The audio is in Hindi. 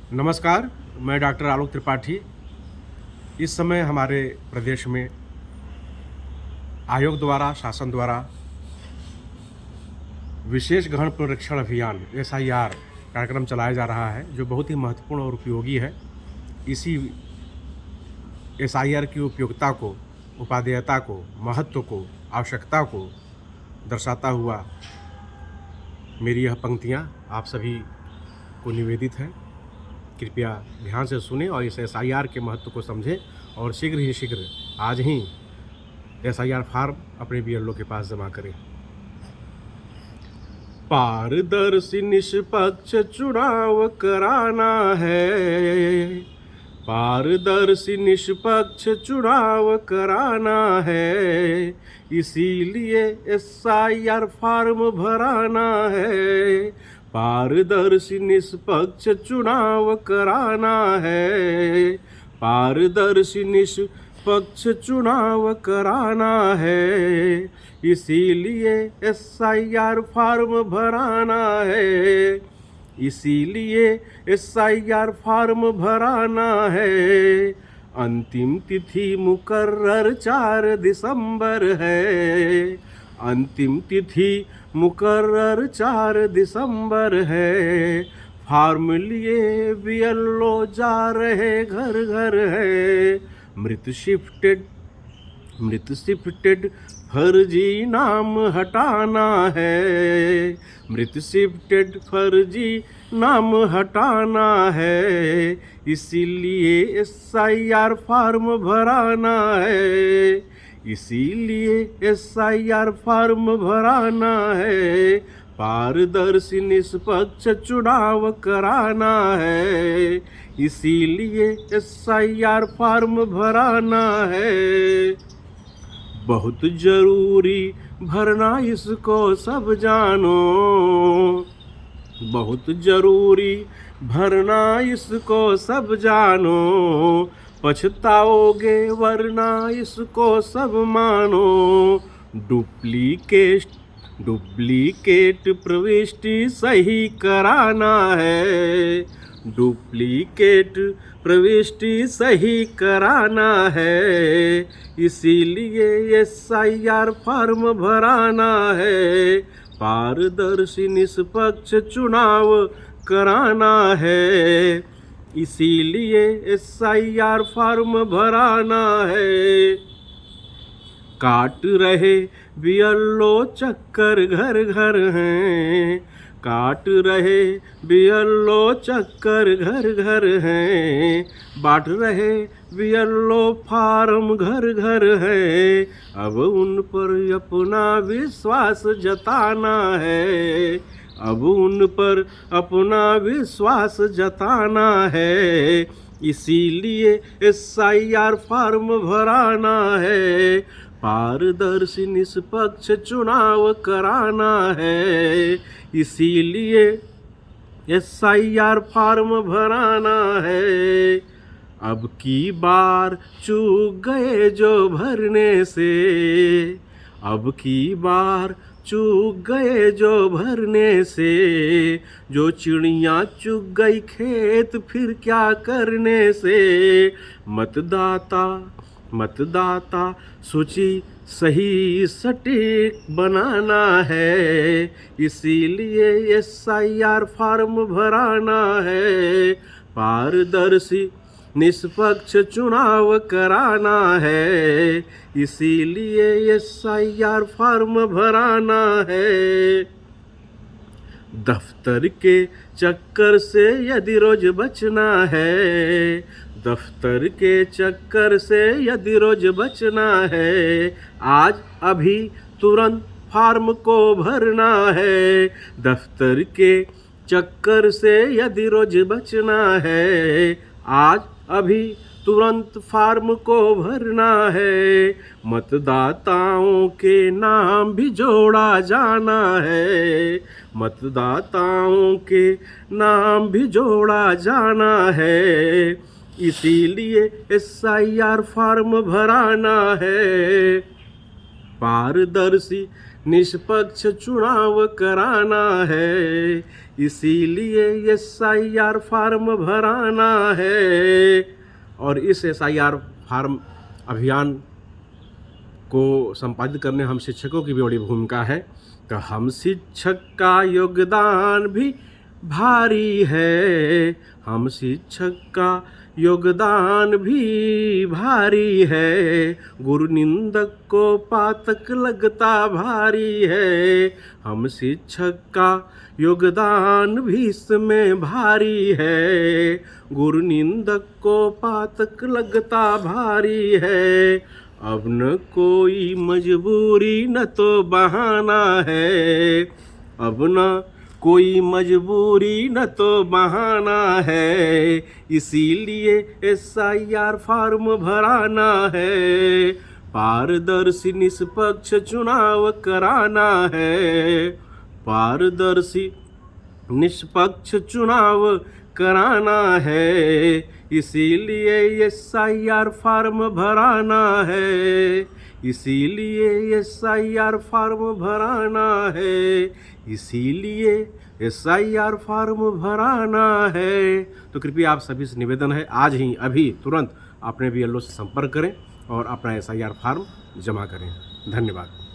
नमस्कार, मैं डॉक्टर आलोक त्रिपाठी। इस समय हमारे प्रदेश में आयोग द्वारा, शासन द्वारा विशेष गहन पुनरीक्षण अभियान एसआईआर कार्यक्रम चलाया जा रहा है, जो बहुत ही महत्वपूर्ण और उपयोगी है। इसी एसआईआर की उपयोगिता को, उपादेयता को, महत्व को, आवश्यकता को दर्शाता हुआ मेरी यह पंक्तियाँ आप सभी को निवेदित हैं। कृपया ध्यान से सुनें और इस एसआईआर के महत्व को समझें और शीघ्र ही शीघ्र आज ही एसआईआर फॉर्म अपने बीएलओ के पास जमा करें। पारदर्शी निष्पक्ष चुनाव कराना है, पारदर्शी निष्पक्ष चुनाव कराना है, इसीलिए एसआईआर फॉर्म भराना है। पारदर्शी निष्पक्ष चुनाव कराना है, पारदर्शी निष्पक्ष चुनाव कराना है, इसीलिए एसआईआर फॉर्म भराना है, इसीलिए एसआईआर फॉर्म भराना है। अंतिम तिथि मुकर्रर 4 दिसंबर है, अंतिम तिथि मुकर्रर 4 दिसंबर है। फॉर्म लिए बीएलओ जा रहे घर घर है। मृत शिफ्टेड फर्जी नाम हटाना है, मृत शिफ्टेड फर्जी नाम हटाना है, इसीलिए एसआईआर फॉर्म भराना है, इसीलिए एसआईआर फॉर्म भराना है। पारदर्शी निष्पक्ष चुनाव कराना है, इसीलिए एसआईआर फॉर्म भराना है। बहुत जरूरी भरना इसको सब जानो, बहुत जरूरी भरना इसको सब जानो, पछताओगे वरना इसको सब मानो। डुप्लीकेट प्रविष्टि सही कराना है, डुप्लीकेट प्रविष्टि सही कराना है, इसीलिए एसआईआर फॉर्म भराना है। पारदर्शी निष्पक्ष चुनाव कराना है, इसीलिए एसआईआर फॉर्म भराना है। काट रहे बीएलओ चक्कर घर घर हैं, काट रहे बीएलओ चक्कर घर घर हैं, बांट रहे बीएलओ फार्म घर घर है। अब उन पर अपना विश्वास जताना है, अब उन पर अपना विश्वास जताना है, इसीलिए एसआईआर फॉर्म भराना है। पारदर्शी निष्पक्ष चुनाव कराना है, इसीलिए एसआईआर फॉर्म भराना है। अब की बार चूक गए जो भरने से, अब की बार चूक गए जो भरने से, जो चिड़िया चुग गई खेत फिर क्या करने से। मतदाता सूची सही सटीक बनाना है, इसीलिए एसआईआर फॉर्म भराना है। पारदर्शी निष्पक्ष चुनाव कराना है, इसीलिए एसआईआर फॉर्म भराना है। दफ्तर के चक्कर से यदि रोज बचना है, दफ्तर के चक्कर से यदि रोज बचना है, आज अभी तुरंत फॉर्म को भरना है। दफ्तर के चक्कर से यदि रोज बचना है, आज अभी तुरंत फॉर्म को भरना है। मतदाताओं के नाम भी जोड़ा जाना है, मतदाताओं के नाम भी जोड़ा जाना है, इसीलिए एसआईआर फॉर्म भराना है। पारदर्शी निष्पक्ष चुनाव कराना है, इसीलिए SIR फॉर्म भराना है। और इस SIR फॉर्म अभियान को संपादित करने हम शिक्षकों की भी बड़ी भूमिका है। तो हम शिक्षक का योगदान भी भारी है, हम शिक्षक का योगदान भी भारी है, गुरु निंदक को पातक लगता भारी है। हम शिक्षक का योगदान भी इसमें भारी है, गुरु निंदक को पातक लगता भारी है। अब न कोई मजबूरी न तो बहाना है, अब न कोई मजबूरी न तो बहाना है, इसीलिए SIR फॉर्म भराना है। पारदर्शी निष्पक्ष चुनाव कराना है, पारदर्शी निष्पक्ष चुनाव कराना है, इसीलिए SIR फॉर्म भराना है, इसीलिए SIR फॉर्म भराना है, इसीलिए SIR फॉर्म भराना है। तो कृपया आप सभी से निवेदन है, आज ही अभी तुरंत अपने BLO से संपर्क करें और अपना SIR फॉर्म जमा करें। धन्यवाद।